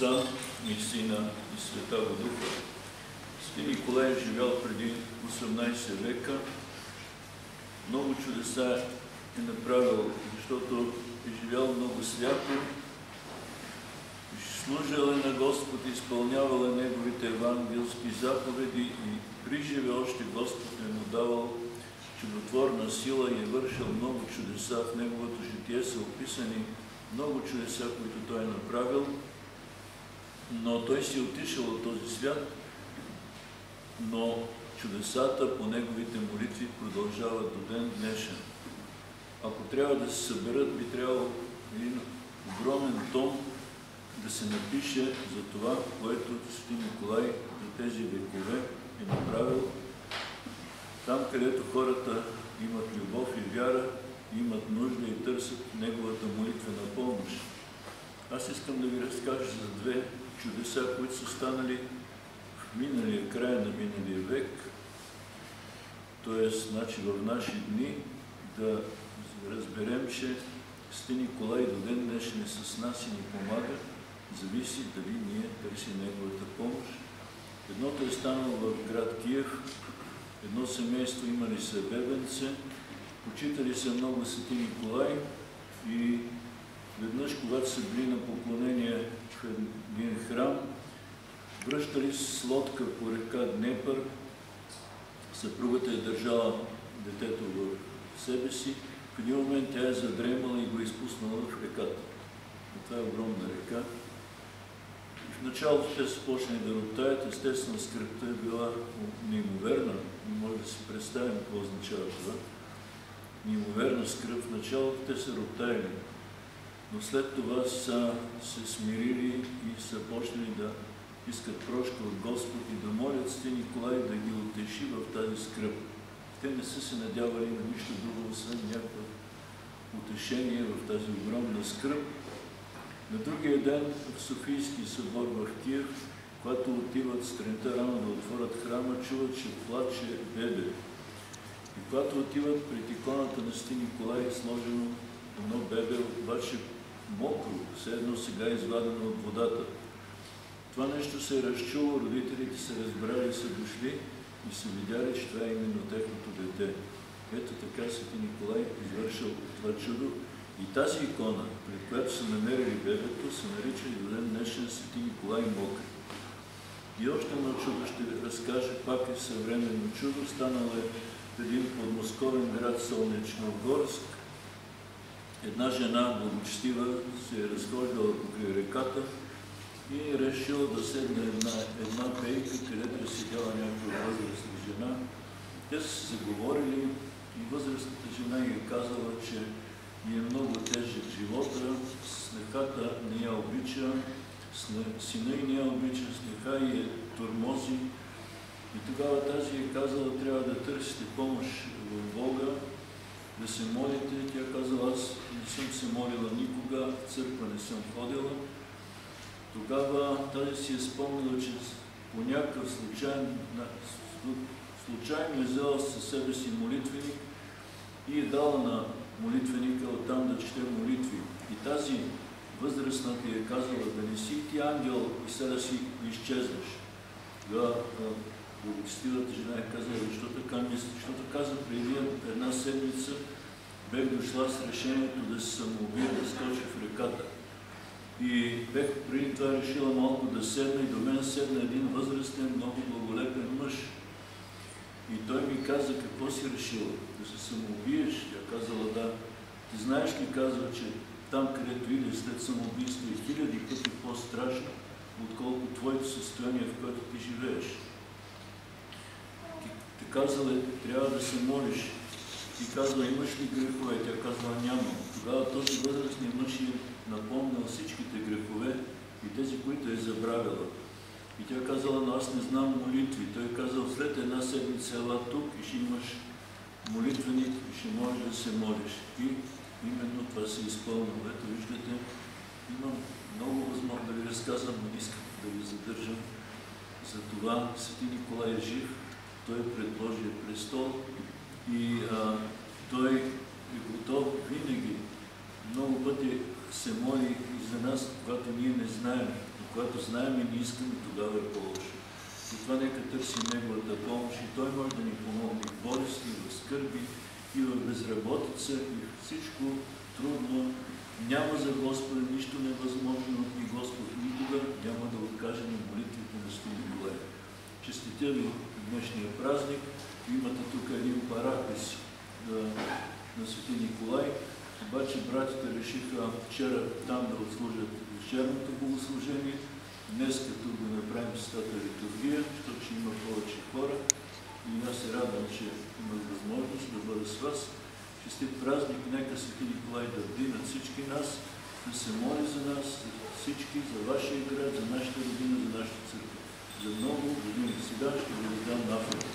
Отца и Сина и Святаго Духа. Свети Николай е живял преди 18 века. Много чудеса е направил, защото е живял много свято, служил е на Господ, изпълнявал е Неговите евангелски заповеди и при живе още Господ е му давал чудотворна сила и е вършил много чудеса. В Неговото житие са описани много чудеса, които той е направил, но той си отишъл от този свят, но чудесата по Неговите молитви продължават до ден днешен. Ако трябва да се съберат, би трябвало един огромен том да се напише за това, което Свети Николай за тези векове е направил. Там, където хората имат любов и вяра, имат нужда и търсят Неговата молитвена помощ. Аз искам да ви разкажа за две чудеса, които са станали в миналия край на миналия век, т.е. в наши дни, да разберем, че Свети Николай до ден днешен е с нас и ни помага, зависи дали ние търсим Неговата помощ. Едното е станало в град Киев. Едно семейство имали са бебенце, почитали са много Свети Николай и веднъж, когато са били на поклонение в един храм, връщали с лодка по река Днепър, съпругата е държала детето в себе си, в един момент тя е задремала и го е изпуснала в реката. И това е огромна река. В началото те са почнали да роптаят, естествено скръбта е била неимоверна. Не може да си представим какво означава това. Неимоверна скръб. В началото те са роптаяли, но след това са се смирили и са почнали да искат прошка от Господ и да молят Свети Николай да ги утеши в тази скръб. Те не са се надявали на нищо друго, освен някакво утешение в тази огромна скръб. На другия ден в Софийски събор в Киев, когато отиват сутринта рано да отворят храма, чуват, че плаче бебе. И когато отиват пред иконата на Свети Николай, е сложено едно бебе, обаче мокро, все едно сега извадено от водата. Това нещо се е разчуло, родителите се разбрали, са дошли и са видяли, че това е именно техното дете. Ето така Свети Николай извършил това чудо. И тази икона, пред която са намерили бебето, са наричали до ден днешен Свети Николай Мокри. И още едно чудо ще ви разкажа, пак е съвременно чудо. Станало е в един подмосковен град Солнечногорск. Една жена благочестива се е разхождала покрай реката и е решила да седне една пейка, където е седяла някаква възрастна жена. Те са се заговорили и възрастната жена ѝ е казала, че и е много тежък живота, снехата не я обича, сина ѝ не я обича, снеха ѝ е тормози. И тогава тази е казала, трябва да търсите помощ в Бога, да се молите. Тя казала, аз не съм се молила никога, в църква не съм ходила. Тогава тази си е спомнила, че по някакъв случайно е взела със себе си молитвеник и е дала на молитвеника оттам да чете молитви. И тази възрастна ти е казала, да не си ти ангел и сега си изчезваш. Тогава благочестивата жена е казала, защо така мисля? Защото каза, преди една седмица бех дошла с решението да се самоубия, да скочи в реката. И бех преди това решила малко да седна и до мен седна един възрастен, много благолепен мъж. И той ми каза, какво си решила? Да се самоубиеш? Тя казала, да. Ти знаеш ли, казва, че там, където идеш след самоубийство, е 1000 пъти по-страшно, отколкото твоето състояние, в което ти живееш. Ти казала, трябва да се молиш. Ти казва, имаш ли грехове? Тя казва, няма. Тогава този възрастният мъж е напомнил всичките грехове и тези, които е забравила. И тя казала, но аз не знам молитви. Той казал, след една седмица ела тук и ще имаш молитвеник и ще можеш да се молиш. И именно това се изпълнило. Ето виждате, имам много възможно да ви разказвам, но не искам да ви задържам. Затова Свети Николай е жив, той е пред Божия престол и той е готов винаги. Много пъти се моли и за нас, когато ние не знаем. Когато знаем и не искаме, тогава е по-лошо. Затова нека търсим Неговата помощ и Той може да ни помогне в болести, в скърби, и в безработица, и всичко трудно. Няма за Господа нищо невъзможно и Господ никога няма да откаже на молитвите на Св. Николай. Честитя ви днешния празник. Имате тук един парапис на Св. Николай. Обаче братите решиха вчера там да отслужат вечерното богослужение. Днес като го направим Святата литургия, защото ще има повече хора. И аз се радвам, че имах възможност да бъда с вас. Честит празник, нека Св. Николай да бди над всички нас, да се моли за нас, за всички, за вашия град, за нашата родина, за нашата църква. За много години. Сега ще ви раздам на Африка.